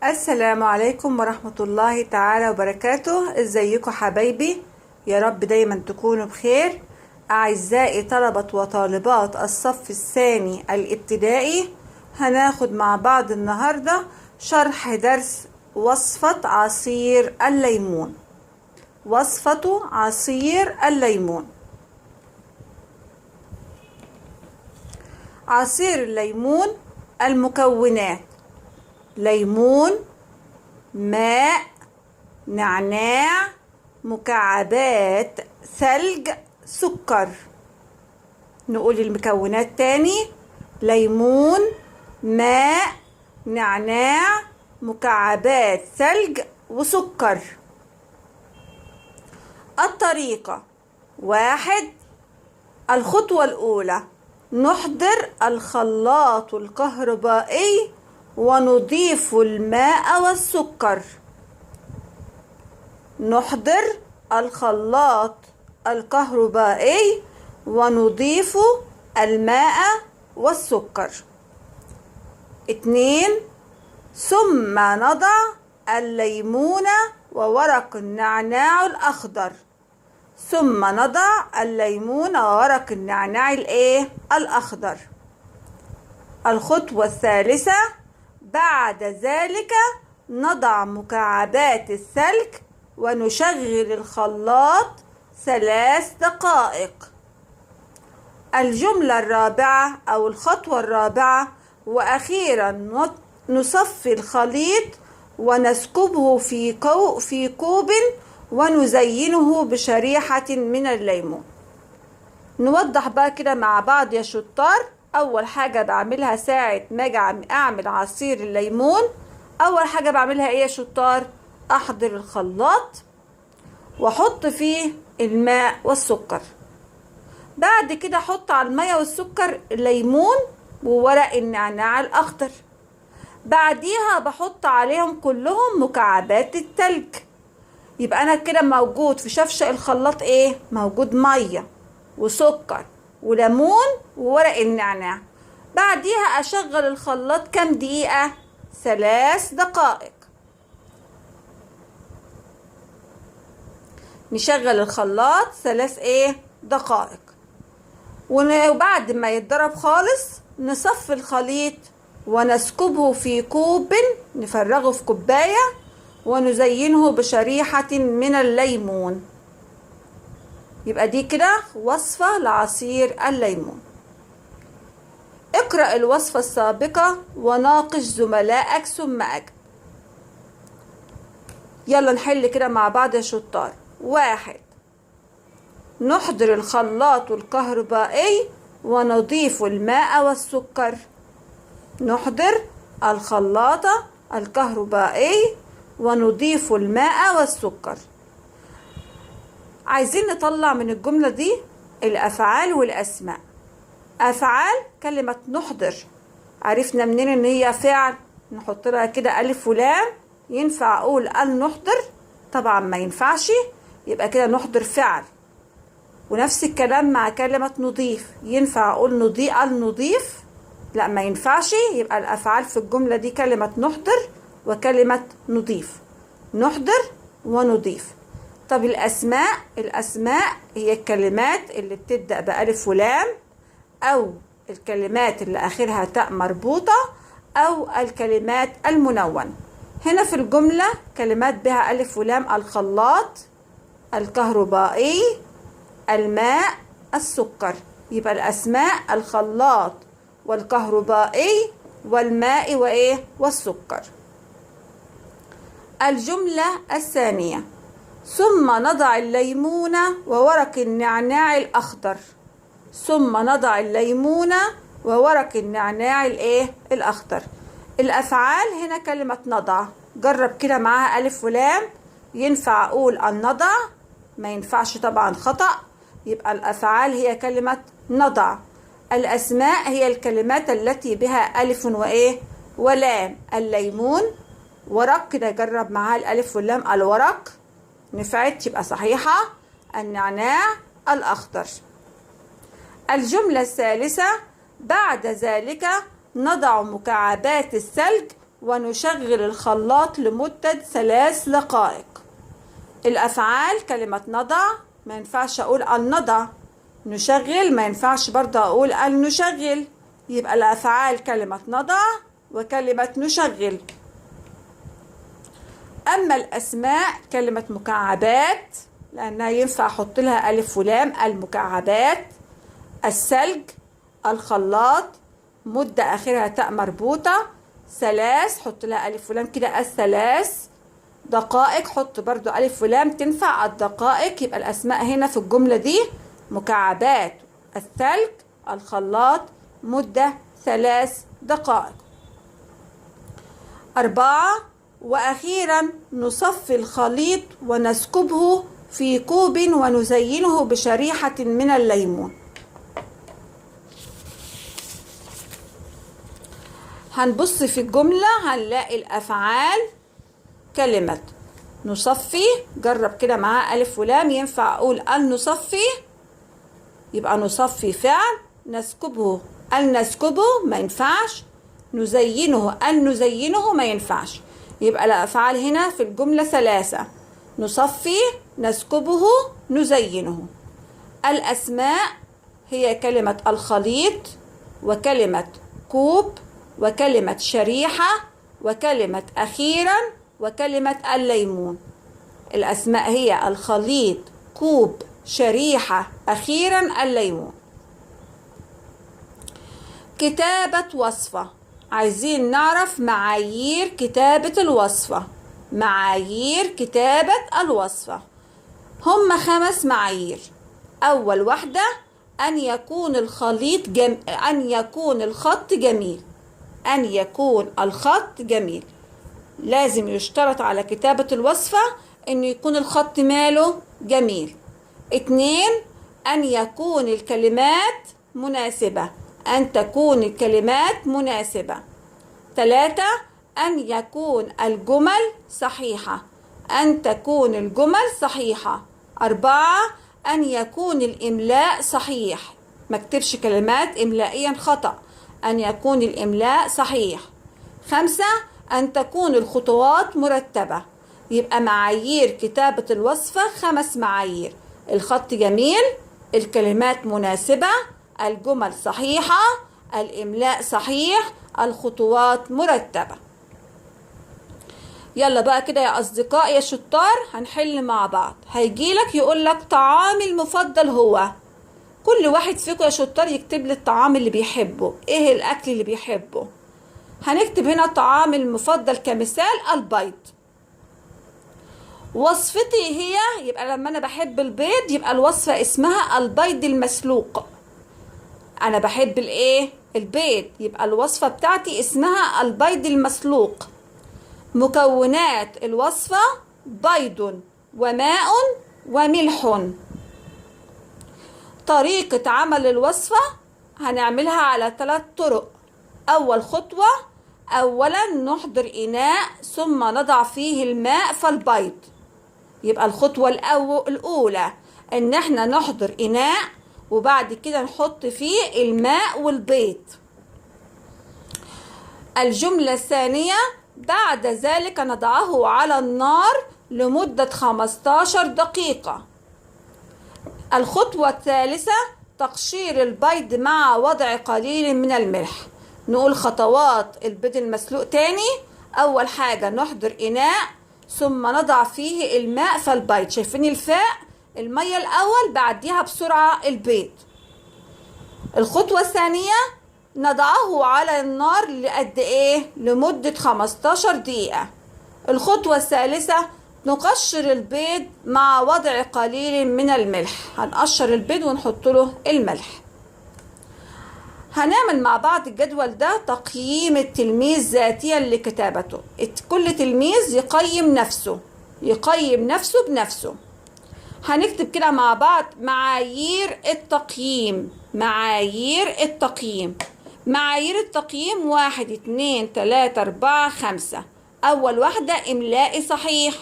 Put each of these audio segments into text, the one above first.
السلام عليكم ورحمة الله تعالى وبركاته. ازيكم حبايبي؟ يا رب دايما تكونوا بخير. أعزائي طلبة وطالبات الصف الثاني الابتدائي، هناخد مع بعض النهاردة شرح درس وصفة عصير الليمون. وصفة عصير الليمون. عصير الليمون المكونات: ليمون، ماء، نعناع، مكعبات ثلج، سكر. نقول المكونات تاني: ليمون، ماء، نعناع، مكعبات ثلج وسكر. الطريقة: 1. الخطوة الأولى: نحضر الخلاط الكهربائي ونضيف الماء والسكر. نحضر الخلاط الكهربائي ونضيف الماء والسكر. 2. ثم نضع الليمون وورق النعناع الأخضر. ثم نضع الليمون وورق النعناع الأخضر. الخطوة الثالثة: بعد ذلك نضع مكعبات الثلج ونشغل الخلاط 3 دقائق. الجملة الرابعة أو الخطوة الرابعة: وأخيرا نصفي الخليط ونسكبه في كوب ونزينه بشريحة من الليمون. نوضح بقى كده مع بعض يا شطار. أول حاجة بعملها ساعة ما أجي أعمل عصير الليمون، أول حاجة بعملها إيه يا شطار؟ أحضر الخلاط وأحط فيه الماء والسكر. بعد كده أحط على الماء والسكر الليمون وورق النعناع الأخضر. بعديها بحط عليهم كلهم مكعبات التلج. يبقى أنا كده موجود في شفشق الخلاط موجود مية وسكر وليمون وورق النعناع. بعديها أشغل الخلاط كام دقيقة؟ 3 دقائق. نشغل الخلاط 3 دقائق. وبعد ما يتضرب خالص نصفي الخليط ونسكبه في كوب، نفرغه في كوباية ونزينه بشريحة من الليمون. يبقى دي كده وصفة لعصير الليمون. اقرأ الوصفة السابقة وناقش زملائك ثم أجب. يلا نحل كده مع بعض يا شطار. 1. نحضر الخلاط الكهربائي ونضيف الماء والسكر. نحضر الخلاط الكهربائي ونضيف الماء والسكر. عايزين نطلع من الجملة دي الأفعال والأسماء. أفعال كلمة نحضر، عرفنا منين إن هي فعل؟ نحط لها كده ألف ولام. ينفع أقول نحضر؟ طبعا ما ينفعش، يبقى كده نحضر فعل. ونفس الكلام مع كلمة نضيف. ينفع أقول نضيف؟ لا ما ينفعش، يبقى الأفعال في الجملة دي كلمة نحضر وكلمة نضيف. نحضر ونضيف. طب الأسماء هي الكلمات اللي بتبدأ بألف ولام، أو الكلمات اللي آخرها تاء مربوطة، أو الكلمات المنونة. هنا في الجملة كلمات بها ألف ولام: الخلاط، الكهربائي، الماء، السكر. يبقى الأسماء الخلاط والكهربائي والماء والسكر. الجملة الثانية: ثم نضع الليمون وورق النعناع الأخضر. ثم نضع الليمون وورق النعناع الأخضر. الأفعال هنا كلمة نضع، جرب كده معاها ألف ولام. ينفع أقول النضع؟ ما ينفعش طبعا، خطأ. يبقى الأفعال هي كلمة نضع. الأسماء هي الكلمات التي بها ألف ولام. الليمون، ورق كده جرب معاها الألف واللام، الورق نفعت يبقى صحيحة. النعناع الأخضر. الجملة الثالثة: بعد ذلك نضع مكعبات الثلج ونشغل الخلاط لمدة 3 دقائق. الأفعال كلمة نضع، ما ينفعش أقول أن نضع. نشغل، ما ينفعش برضه أقول أن نشغل. يبقى الأفعال كلمة نضع وكلمة نشغل. أما الأسماء كلمة مكعبات، لأنها ينفع أحط لها ألف ولام، المكعبات. الثلج، الخلاط، مدة آخرها تاء مربوطة. 3 حط لها ألف ولام كده، 3 دقائق حط برضو ألف ولام تنفع الدقائق. يبقى الأسماء هنا في الجملة دي مكعبات، الثلج، الخلاط، مدة 3 دقائق. 4. وأخيرا نصفي الخليط ونسكبه في كوب ونزينه بشريحة من الليمون. هنبص في الجملة هنلاقي الأفعال كلمة نصفي، جرب كده معاه ألف ولام. ينفع أقول أن نصفي، يبقى نصفي فعل. نسكبه، أن نسكبه ما ينفعش. نزينه، أن نزينه ما ينفعش. يبقى الأفعال هنا في الجملة 3: نصفي، نسكبه، نزينه. الأسماء هي كلمة الخليط، وكلمة كوب، وكلمة شريحة، وكلمة أخيرا، وكلمة الليمون. الأسماء هي الخليط، كوب، شريحة، أخيرا، الليمون. كتابة وصفة. عايزين نعرف معايير كتابة الوصفة. معايير كتابة الوصفة هم 5 معايير. أول واحدة أن يكون أن يكون الخط جميل. أن يكون الخط جميل. لازم يشترط على كتابة الوصفة أن يكون الخط ماله جميل. 2. أن يكون الكلمات مناسبة. أن تكون الكلمات مناسبة. 3. أن يكون الجمل صحيحة. أن تكون الجمل صحيحة. 4. أن يكون الإملاء صحيح. ما اكتبش كلمات إملائيا خطأ. أن يكون الإملاء صحيح. 5. أن تكون الخطوات مرتبة. يبقى معايير كتابة الوصفة 5 معايير: الخط جميل، الكلمات مناسبة، الجمل صحيحة، الإملاء صحيح، الخطوات مرتبة. يلا بقى كده يا أصدقائي يا شطار هنحل مع بعض. هيجيلك يقولك طعامي المفضل هو. كل واحد فيكم يا شطار يكتب لي الطعام اللي بيحبه، ايه الأكل اللي بيحبه. هنكتب هنا طعامي المفضل كمثال البيض. وصفتي هي، يبقى لما أنا بحب البيض يبقى الوصفة اسمها البيض المسلوق. أنا بحب الإيه؟ البيض، يبقى الوصفة بتاعتي اسمها البيض المسلوق. مكونات الوصفة: بيض وماء وملح. طريقة عمل الوصفة هنعملها على 3 طرق. أول خطوة: أولا نحضر إناء ثم نضع فيه الماء فالبيض. يبقى الخطوة الأولى إن احنا نحضر إناء وبعد كده نحط فيه الماء والبيض. الجملة الثانية: بعد ذلك نضعه على النار لمدة 15 دقيقة. الخطوة الثالثة: تقشير البيض مع وضع قليل من الملح. نقول خطوات البيض المسلوق تاني. أول حاجة نحضر إناء ثم نضع فيه الماء فالبيض. شايفين الفاء؟ المية الأول بعديها بسرعة البيض. الخطوة الثانية نضعه على النار لقد إيه؟ لمدة 15 دقيقة. الخطوة الثالثة نقشر البيض مع وضع قليل من الملح. هنقشر البيض ونحط له الملح. هنعمل مع بعض الجدول ده تقييم التلميذ ذاتيا لكتابته. كل تلميذ يقيم نفسه بنفسه. هنكتب كده مع بعض معايير التقييم. معايير التقييم 1 2 3 4 5. أول واحدة إملائي صحيح.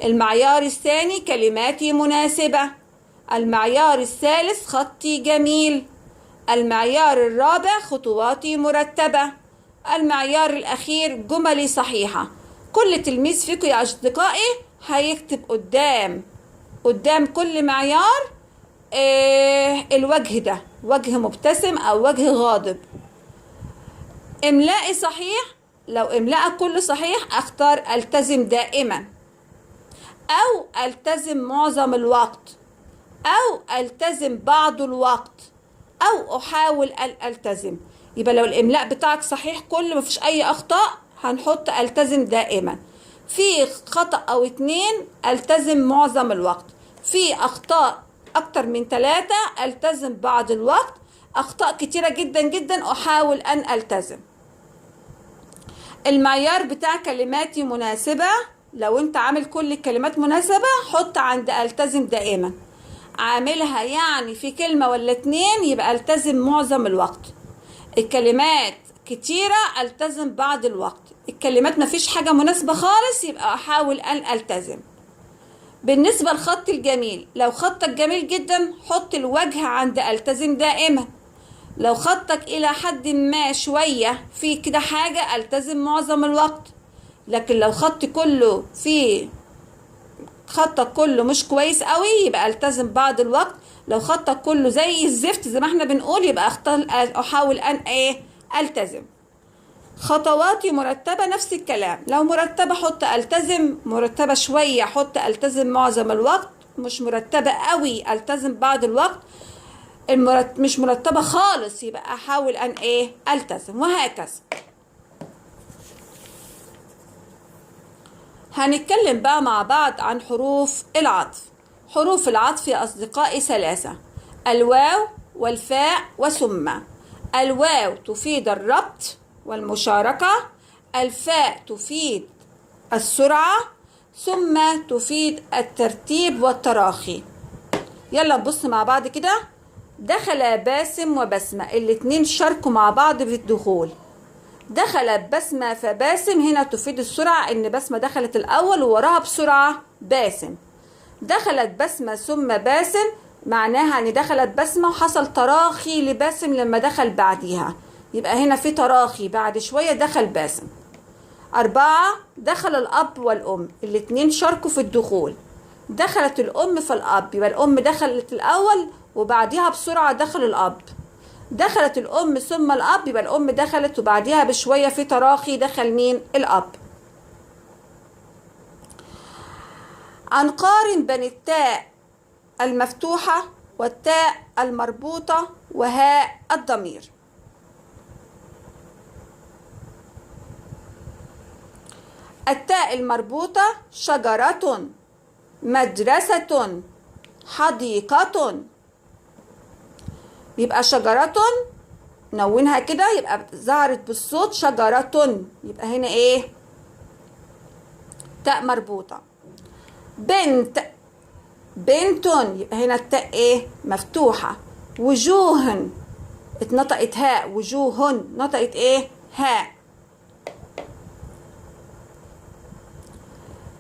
المعيار الثاني كلماتي مناسبة. المعيار الثالث خطي جميل. المعيار الرابع خطواتي مرتبة. المعيار الأخير جملي صحيحة. كل تلميذ فيكم يا أصدقائي هيكتب قدام كل معيار الوجه ده، وجه مبتسم أو وجه غاضب. إملائي صحيح، لو إملاءك كله صحيح أختار ألتزم دائما، أو ألتزم معظم الوقت، أو ألتزم بعض الوقت، أو أحاول أن ألتزم. يبقى لو الإملاء بتاعك صحيح كله مفيش أي أخطاء هنحط ألتزم دائما. في خطأ أو 2 ألتزم معظم الوقت. في أخطاء أكتر من 3 ألتزم بعض الوقت. أخطاء كتيرة جدا جدا أحاول أن ألتزم. المعيار بتاع كلماتي مناسبة، لو أنت عامل كل الكلمات مناسبة حط عند ألتزم دائما. عاملها يعني في كلمة ولا 2 يبقى ألتزم معظم الوقت. الكلمات كتيرة ألتزم بعض الوقت. الكلمات مفيش حاجة مناسبة خالص يبقى أحاول أن ألتزم. بالنسبة للخط الجميل، لو خطك جميل جدا حط الوجه عند ألتزم دائما. لو خطك إلى حد ما شوية في كده حاجة ألتزم معظم الوقت. لكن لو خطك كله مش كويس قوي يبقى ألتزم بعض الوقت. لو خطك كله زي الزفت زي ما احنا بنقول يبقى أحاول أن ألتزم. خطواتي مرتبة نفس الكلام، لو مرتبة حط ألتزم، مرتبة شوية حط ألتزم معظم الوقت، مش مرتبة قوي ألتزم بعض الوقت، مش مرتبة خالص يبقى أحاول أن ألتزم، وهكذا. هنتكلم بقى مع بعض عن حروف العطف. حروف العطف يا أصدقائي 3: الواو والفاء وثم. الواو تفيد الربط والمشاركة، الفاء تفيد السرعة، ثم تفيد الترتيب والتراخي. يلا نبص مع بعض كده. دخل باسم وبسمة، الاتنين شاركوا مع بعض في الدخول. دخلت بسمة فباسم هنا تفيد السرعة، ان بسمة دخلت الاول ووراها بسرعة باسم. دخلت بسمة ثم باسم معناها ان دخلت بسمة وحصل تراخي لباسم لما دخل بعديها، يبقى هنا في تراخي، بعد شوية دخل باسم. 4: دخل الأب والأم، الاتنين شاركوا في الدخول. دخلت الأم فالأب، يبقى الأم دخلت الأول وبعديها بسرعة دخل الأب. دخلت الأم ثم الأب، يبقى الأم دخلت وبعديها بشوية في تراخي دخل مين؟ الأب. هنقارن بين التاء المفتوحة والتاء المربوطة وهاء الضمير. التاء المربوطة شجرة، مدرسة، حديقة. يبقى شجرة نونها كده يبقى ظهرت بالصوت شجرة، يبقى هنا تاء مربوطة. بنت، بنت، يبقى هنا التاء مفتوحة. وجوه اتنطقت هاء، وجوه نطقت هاء.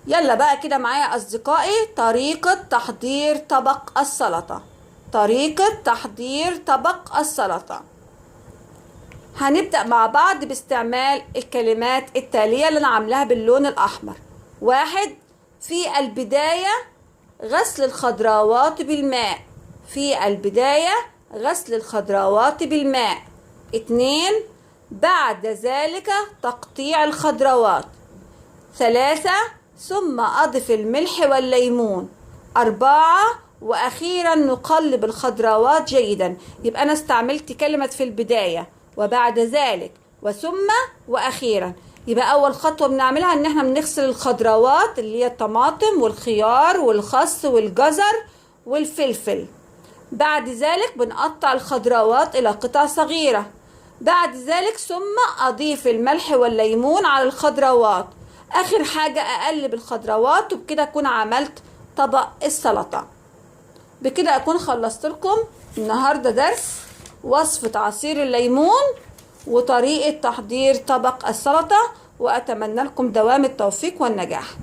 يلا بقى كده معايا أصدقائي طريقة تحضير طبق السلطة. طريقة تحضير طبق السلطة. هنبدأ مع بعض باستعمال الكلمات التالية اللي أنا عاملاها باللون الأحمر. 1: في البداية غسل الخضروات بالماء. في البداية غسل الخضروات بالماء. 2: بعد ذلك تقطيع الخضروات. 3: ثم أضف الملح والليمون. 4: وأخيرا نقلب الخضروات جيدا. يبقى أنا استعملت كلمة في البداية وبعد ذلك وثم وأخيرا. يبقى أول خطوة بنعملها إن احنا بنغسل الخضروات اللي هي الطماطم والخيار والخس والجزر والفلفل. بعد ذلك بنقطع الخضروات إلى قطع صغيرة. بعد ذلك ثم أضيف الملح والليمون على الخضروات. آخر حاجة أقلب الخضروات، وبكده أكون عملت طبق السلطة. بكده أكون خلصت لكم النهاردة درس وصفة عصير الليمون وطريقة تحضير طبق السلطة، وأتمنى لكم دوام التوفيق والنجاح.